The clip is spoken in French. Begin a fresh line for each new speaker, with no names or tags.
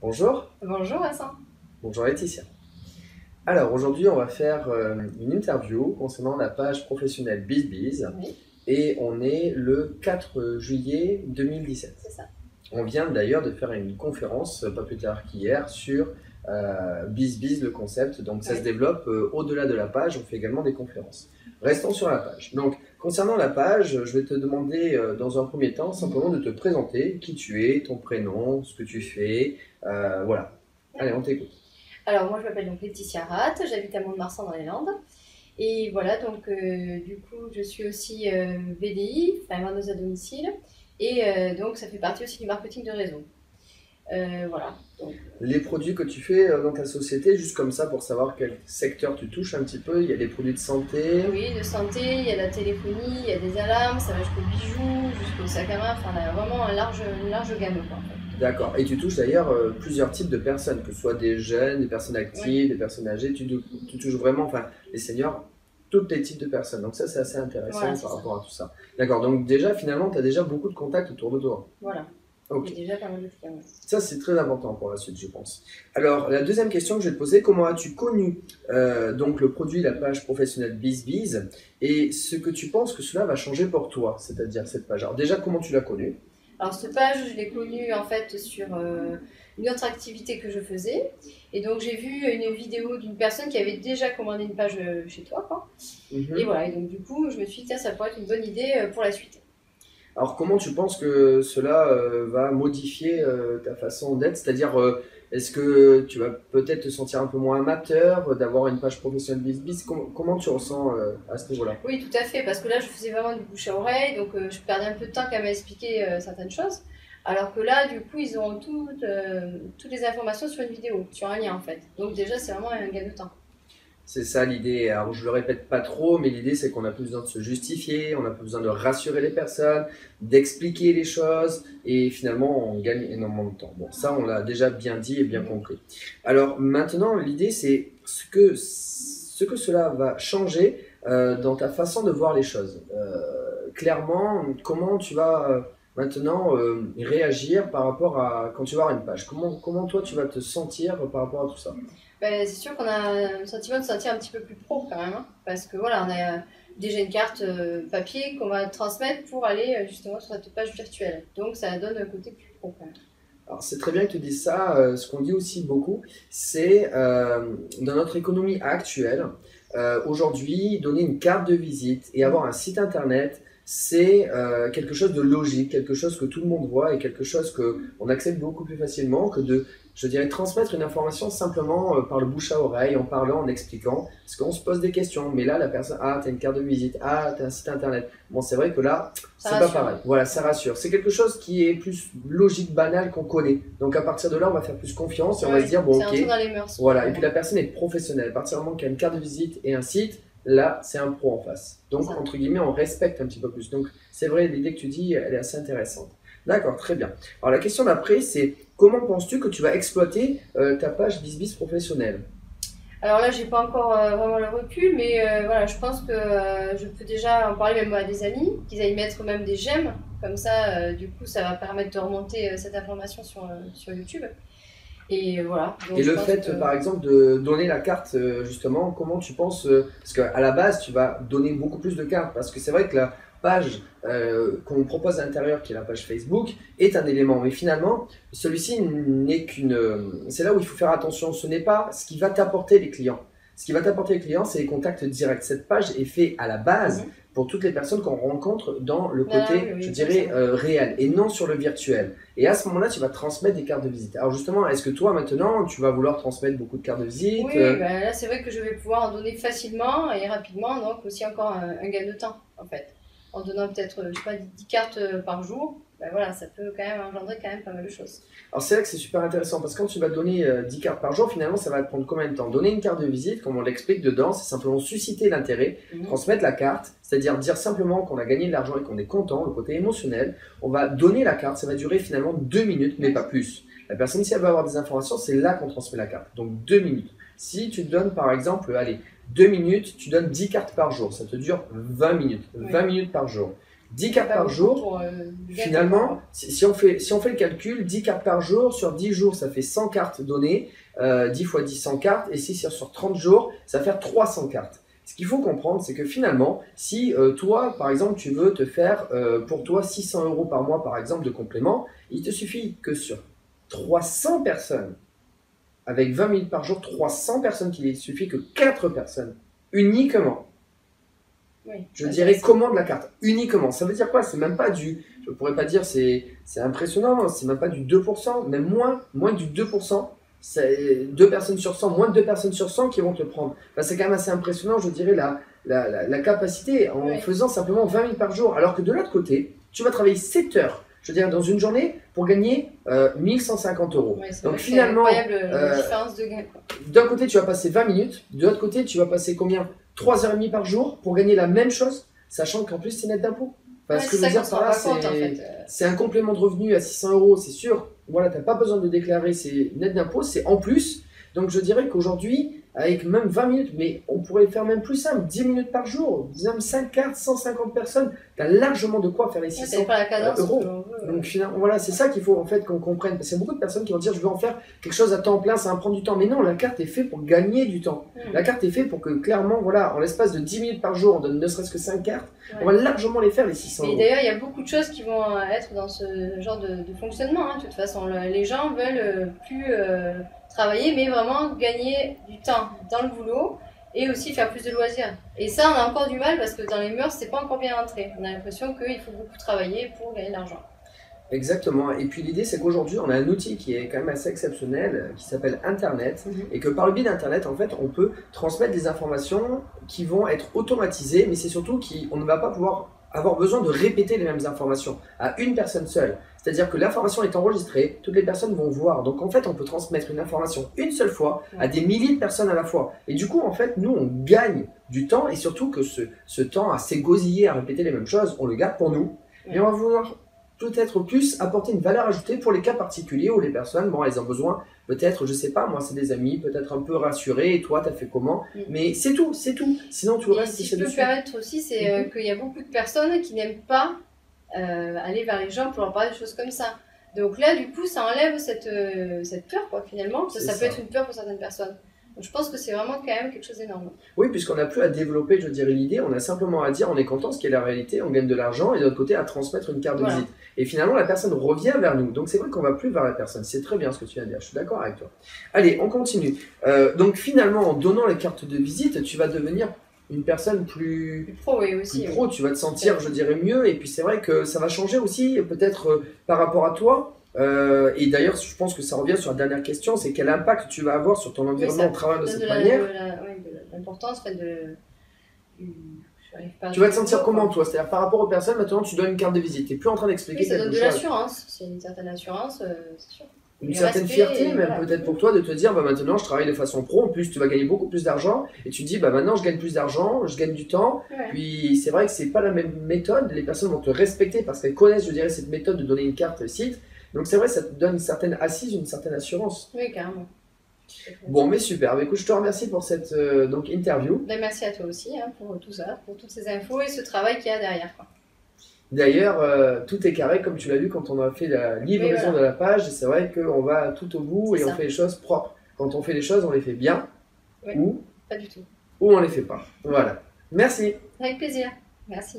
Bonjour.
Bonjour Vincent.
Bonjour Laetitia. Alors aujourd'hui on va faire une interview concernant la page professionnelle BizBiz
Oui,
et on est le 4 juillet 2017.
c'est ça.
On vient d'ailleurs de faire une conférence, pas plus tard qu'hier, sur BizBiz, le concept. Donc ça se
Oui.
développe au-delà de la page, on fait également des conférences. Restons sur la page. Donc concernant la page, je vais te demander dans un premier temps simplement de te présenter qui tu es, ton prénom, ce que tu fais. Voilà. Allez, on t'écoute.
Alors moi je m'appelle donc Laetitia Rath, j'habite à Mont-de-Marsan dans les Landes. Et voilà, donc du coup je suis aussi VDI, enfin vendeuse à domicile. Et donc ça fait partie aussi du marketing de réseau. Voilà. Donc,
Les produits que tu fais dans ta société, juste comme ça pour savoir quel secteur tu touches un petit peu, il y a des produits de santé.
oui, de santé, il y a de la téléphonie, il y a des alarmes, ça va jusqu'aux bijoux, jusqu'au sac à main, enfin on a vraiment une large gamme quoi, en fait.
D'accord. Et tu touches d'ailleurs plusieurs types de personnes, que ce soit des jeunes, des personnes
Oui,
actives, des personnes âgées. Tu touches vraiment, enfin, les seniors, tous les types de personnes. Donc ça, c'est assez
voilà,
intéressant
c'est
par
ça.
rapport à tout ça. D'accord. Donc déjà, finalement, tu as déjà beaucoup de contacts autour de toi.
Voilà.
Ok.
J'ai déjà pas mal de clients. Ouais.
Ça, c'est très important pour la suite, je pense. Alors, la deuxième question que je vais te poser, comment as-tu connu donc le produit, la page professionnelle BizBiz, et ce que tu penses que cela va changer pour toi, c'est-à-dire cette page. Alors déjà, comment tu l'as connue?
Alors, ce page, je l'ai connu en fait sur une autre activité que je faisais. Et donc, j'ai vu une vidéo d'une personne qui avait déjà commandé une page chez toi, quoi. Et
Mhm.
voilà, et donc du coup, je me suis dit, tiens, ça pourrait être une bonne idée pour la suite.
Alors, comment tu penses que cela va modifier ta façon d'être? C'est-à-dire, est-ce que tu vas peut-être te sentir un peu moins amateur d'avoir une page professionnelle BizBiz? Comment tu ressens à ce niveau-là?
Oui, tout à fait, parce que là, je faisais vraiment du bouche à oreille, donc je perdais un peu de temps qu'à m'expliquer certaines choses. Alors que là, du coup, ils auront toutes les informations sur une vidéo, sur un lien en fait. Donc déjà, c'est vraiment un gain de temps.
C'est ça l'idée. Alors je le répète pas trop, mais l'idée c'est qu'on n'a plus besoin de se justifier, on n'a plus besoin de rassurer les personnes, d'expliquer les choses, et finalement on gagne énormément de temps. Bon, ça on l'a déjà bien dit et bien compris. Alors maintenant l'idée c'est ce que cela va changer dans ta façon de voir les choses. Clairement, comment tu vas maintenant réagir par rapport à quand tu vas avoir une page? Comment toi tu vas te sentir par rapport à tout ça?
Ben, c'est sûr qu'on a le sentiment de se sentir un petit peu plus pro quand même, hein, parce que voilà, on a déjà une carte papier qu'on va transmettre pour aller justement sur cette page virtuelle. Donc ça donne un côté plus pro quand même.
Alors, c'est très bien que tu dises ça. Ce qu'on dit aussi beaucoup, c'est dans notre économie actuelle, aujourd'hui, donner une carte de visite et avoir un site internet, c'est quelque chose de logique, quelque chose que tout le monde voit et quelque chose qu'on accepte beaucoup plus facilement que de, je dirais, transmettre une information simplement par le bouche à oreille, en parlant, en expliquant, parce qu'on se pose des questions. Mais là, la personne, ah, tu as une carte de visite, ah, tu as un site internet. Bon, c'est vrai que là,
Ça
c'est pas
rassure.
pareil. Voilà, ça rassure. C'est quelque chose qui est plus logique, banal qu'on connaît. Donc à partir de là, on va faire plus confiance et on va se
Ouais,
dire, bon,
c'est
ok,
rentré dans les mœurs.
voilà. Et puis
Vraiment.
la personne est professionnelle. À partir du moment qu'il y a une carte de visite et un site, là, c'est un pro en face.
C'est
Donc,
ça.
entre guillemets, on respecte un petit peu plus. Donc, c'est vrai, l'idée que tu dis, elle est assez intéressante. D'accord, très bien. Alors, la question d'après, c'est comment penses-tu que tu vas exploiter ta page BizBiz professionnelle?
Alors là, j'ai pas encore vraiment le recul, mais voilà, je pense que je peux déjà en parler même à des amis, qu'ils aillent mettre même des j'aime, comme ça, du coup, ça va permettre de remonter cette information sur YouTube. Et voilà, donc
Et
je
le
pense
fait,
que
par exemple, de donner la carte, justement, comment tu penses, parce qu'à la base, tu vas donner beaucoup plus de cartes, parce que c'est vrai que la page qu'on propose à l'intérieur, qui est la page Facebook, est un élément. Mais finalement, celui-ci n'est qu'une... c'est là où il faut faire attention. Ce n'est pas ce qui va t'apporter les clients. Ce qui va t'apporter les clients, c'est les contacts directs. Cette page est faite à la base
Mhm.
pour toutes les personnes qu'on rencontre dans le
Ah oui,
côté,
oui,
je
comme ça.
dirais, réel, et non sur le virtuel. Et à ce moment-là, tu vas transmettre des cartes de visite. Alors justement, est-ce que toi, maintenant, tu vas vouloir transmettre beaucoup de cartes de visite?
Oui, ben là, c'est vrai que je vais pouvoir en donner facilement et rapidement, donc aussi encore un gain de temps, en fait. En donnant peut-être, je sais pas, 10 cartes par jour, ben voilà, ça peut quand même engendrer quand même pas mal de choses.
Alors c'est là que c'est super intéressant, parce que quand tu vas donner 10 cartes par jour, finalement, ça va te prendre combien de temps? Donner une carte de visite, comme on l'explique dedans, c'est simplement susciter l'intérêt,
Mhm.
transmettre la carte, c'est-à-dire dire simplement qu'on a gagné de l'argent et qu'on est content, le côté émotionnel. On va donner la carte, ça va durer finalement 2 minutes, mais pas plus. La personne, si elle veut avoir des informations, c'est là qu'on transmet la carte. Donc 2 minutes. Si tu donnes par exemple, allez, 2 minutes, tu donnes 10 cartes par jour, ça te dure 20 minutes. 20
Oui.
minutes par jour. 10 cartes
Pas
par
beaucoup
jour,
pour,
finalement, si on fait le calcul, 10 cartes par jour, sur 10 jours, ça fait 100 cartes données, 10 fois 10, 100 cartes, et si c'est sur 30 jours, ça va faire 300 cartes. Ce qu'il faut comprendre, c'est que finalement, si toi, par exemple, tu veux te faire, pour toi, 600 € par mois, par exemple, de complément, il te suffit que sur 300 personnes, avec 20 000 par jour, 300 personnes, qu'il suffit que 4 personnes, uniquement,
oui,
je dirais commande la carte, uniquement. Ça veut dire quoi? C'est même pas du, je pourrais pas dire c'est impressionnant, c'est même pas du 2%, même moins du 2%. C'est 2 personnes sur 100, moins de 2 personnes sur 100 qui vont te prendre. Enfin, c'est quand même assez impressionnant, je dirais, la capacité en faisant simplement 20 000 par jour. Alors que de l'autre côté, tu vas travailler 7 heures, je veux dire, dans une journée pour gagner 1 150 €.
Ouais,
donc finalement,
incroyable différence de gain.
D'un côté, tu vas passer 20 minutes, de l'autre côté, tu vas passer combien? 3h30 par jour pour gagner la même chose, sachant qu'en plus, c'est net d'impôt. Enfin, ce que je veux dire par là, c'est un complément de revenu à 600 €, c'est sûr. Voilà, tu n'as pas besoin de déclarer, c'est net d'impôt, c'est en plus. Donc je dirais qu'aujourd'hui, avec même 20 minutes, mais on pourrait faire même plus simple, 10 minutes par jour, même 5 cartes, 150 personnes, tu as largement de quoi faire les 600 €. Donc finalement, voilà, c'est ça qu'il faut en fait qu'on comprenne. Parce qu'il y a beaucoup de personnes qui vont dire je veux en faire quelque chose à temps plein, ça va me prendre du temps. Mais non, la carte est faite pour gagner du temps. La carte est faite pour que clairement, voilà, en l'espace de 10 minutes par jour, on donne ne serait-ce que 5 cartes, on va largement les faire les 600 €.
Et d'ailleurs, il y a beaucoup de choses qui vont être dans ce genre de fonctionnement. Hein. De toute façon, les gens veulent plus travailler, mais vraiment gagner du temps dans le boulot et aussi faire plus de loisirs. Et ça, on a encore du mal parce que dans les mœurs, c'est pas encore bien rentré. On a l'impression qu'il faut beaucoup travailler pour gagner de l'argent.
Exactement. Et puis l'idée, c'est qu'aujourd'hui, on a un outil qui est quand même assez exceptionnel, qui s'appelle Internet, et que par le biais d'Internet, en fait, on peut transmettre des informations qui vont être automatisées, mais c'est surtout qu'on ne va pas pouvoir avoir besoin de répéter les mêmes informations à une personne seule. C'est-à-dire que l'information est enregistrée, toutes les personnes vont voir. Donc en fait, on peut transmettre une information une seule fois à des milliers de personnes à la fois. Et du coup, en fait, nous, on gagne du temps, et surtout que ce temps à s'égosiller, à répéter les mêmes choses, on le garde pour nous. Et on va vouloir peut-être plus apporter une valeur ajoutée pour les cas particuliers où les personnes, bon, elles ont besoin, peut-être, je sais pas, moi c'est des amis, peut-être un peu rassurés, et toi t'as fait comment, mais c'est tout, sinon tout le reste c'est
dessus. Ce qui peut permettre aussi, c'est qu'il y a beaucoup de personnes qui n'aiment pas aller vers les gens pour leur parler de choses comme ça. Donc là, du coup, ça enlève cette peur, quoi, finalement, ça peut être une peur pour certaines personnes. Donc je pense que c'est vraiment quand même quelque chose d'énorme.
Oui, puisqu'on n'a plus à développer, je dirais, l'idée, on a simplement à dire on est content, ce qui est la réalité, on gagne de l'argent, et de l'autre côté à transmettre une carte de visite. Et finalement, la personne revient vers nous. Donc c'est vrai qu'on ne va plus vers la personne. C'est très bien ce que tu viens de dire, je suis d'accord avec toi. Allez, on continue. Donc finalement, en donnant les cartes de visite, tu vas devenir une personne plus
pro, oui, aussi,
plus pro, tu vas te sentir, je dirais, mieux. Et puis c'est vrai que ça va changer aussi, peut-être par rapport à toi. Et d'ailleurs, je pense que ça revient sur la dernière question, c'est quel impact tu vas avoir sur ton environnement en travaillant de cette manière.
De l'importance,
tu vas te sentir comment toi? C'est-à-dire par rapport aux personnes, maintenant tu donnes une carte de visite, tu n'es plus en train d'expliquer quelque chose.
Ça donne de l'assurance, c'est une certaine assurance, c'est sûr.
Une certaine fierté, même peut-être pour toi, de te dire bah, maintenant je travaille de façon pro, en plus tu vas gagner beaucoup plus d'argent, et tu te dis bah maintenant je gagne plus d'argent, je gagne du temps, puis c'est vrai que c'est pas la même méthode, les personnes vont te respecter parce qu'elles connaissent, je dirais, cette méthode de donner une carte site. Donc c'est vrai, ça te donne une certaine assise, une certaine assurance.
Oui, carrément.
Bon, mais super. Écoute, je te remercie pour cette interview.
Ben, merci à toi aussi pour tout ça, pour toutes ces infos et ce travail qu'il y a derrière.
D'ailleurs, tout est carré, comme tu l'as vu quand on a fait la livraison de la page. C'est vrai qu'on va tout au bout et on fait les choses propres. Quand on fait les choses, on les fait bien
ou pas du tout.
Ou on les fait pas. Voilà. Merci.
Avec plaisir. Merci.